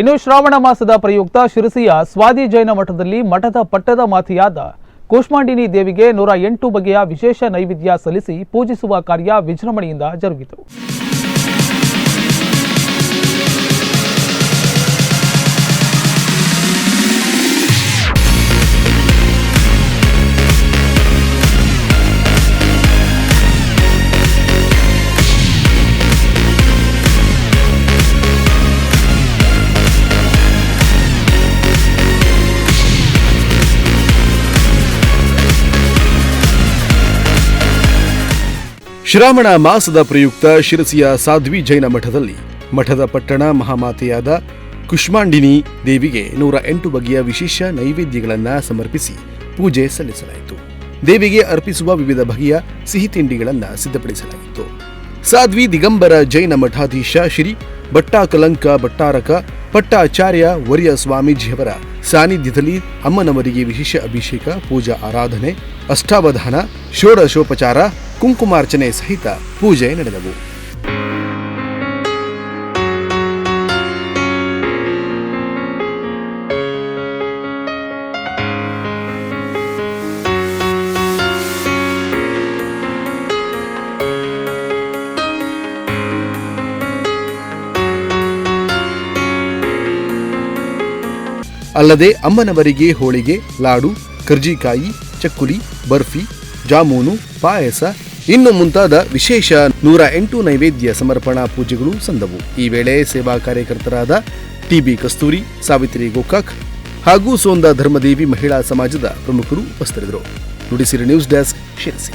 ಇನ್ನು ಶ್ರಾವಣ ಮಾಸದ ಪ್ರಯುಕ್ತ ಶಿರಸಿಯ ಸ್ವಾದಿ ಜೈನ ಮಠದಲ್ಲಿ ಮಠದ ಪಟ್ಟದ ಮಾತೆಯಾದ ಕೂಷ್ಮಾಂಡಿನಿ ದೇವಿಗೆ 108 ಬಗೆಯ ವಿಶೇಷ ನೈವೇದ್ಯ ಸಲ್ಲಿಸಿ ಪೂಜಿಸುವ ಕಾರ್ಯ ವಿಜೃಂಭಣೆಯಿಂದ ಜರುಗಿತು. ಶ್ರಾವಣ ಮಾಸದ ಪ್ರಯುಕ್ತ ಶಿರಸಿಯ ಸಾಧ್ವಿ ಜೈನ ಮಠದಲ್ಲಿ ಮಠದ ಪಟ್ಟಣ ಮಹಾಮಾತೆಯಾದ ಕೂಷ್ಮಾಂಡಿನಿ ದೇವಿಗೆ 108 ಬಗೆಯ ವಿಶೇಷ ನೈವೇದ್ಯಗಳನ್ನು ಸಮರ್ಪಿಸಿ ಪೂಜೆ ಸಲ್ಲಿಸಲಾಯಿತು. ದೇವಿಗೆ ಅರ್ಪಿಸುವ ವಿವಿಧ ಬಗೆಯ ಸಿಹಿ ತಿಂಡಿಗಳನ್ನು ಸಿದ್ಧಪಡಿಸಲಾಗಿತ್ತು. ಸಾಧ್ವಿ ದಿಗಂಬರ ಜೈನ ಮಠಾಧೀಶ ಶ್ರೀ ಭಟ್ಟಾಕಲಂಕ ಭಟ್ಟಾರಕ ಪಟ್ಟಾಚಾರ್ಯ ವರ್ಯ ಸ್ವಾಮೀಜಿಯವರ ಸಾನ್ನಿಧ್ಯದಲ್ಲಿ ಅಮ್ಮನವರಿಗೆ ವಿಶೇಷ ಅಭಿಷೇಕ, ಪೂಜಾ ಆರಾಧನೆ, ಅಷ್ಟಾವಧಾನ, ಷೋಡಶೋಪಚಾರ, ಕುಂಕುಮಾರ್ಚನೆ ಸಹಿತ ಪೂಜೆ ನಡೆದವು. ಅಲ್ಲದೆ ಅಮ್ಮನವರಿಗೆ ಹೋಳಿಗೆ, ಲಾಡು, ಕರ್ಜಿಕಾಯಿ, ಚಕ್ಕುಲಿ, ಬರ್ಫಿ, ಜಾಮೂನು, ಪಾಯಸ ಇನ್ನು ಮುಂತಾದ ವಿಶೇಷ 108 ನೈವೇದ್ಯ ಸಮರ್ಪಣಾ ಪೂಜೆಗಳು ಸಂದವು. ಈ ವೇಳೆ ಸೇವಾ ಕಾರ್ಯಕರ್ತರಾದ ಟಿಬಿ ಕಸ್ತೂರಿ, ಸಾವಿತ್ರಿ ಗೋಕಾಕ್ ಹಾಗೂ ಸೋಂದಾ ಧರ್ಮದೇವಿ ಮಹಿಳಾ ಸಮಾಜದ ಪ್ರಮುಖರು ಉಪಸ್ಥಿತರಿದ್ದರು. Nudisiri news desk, Sirsi.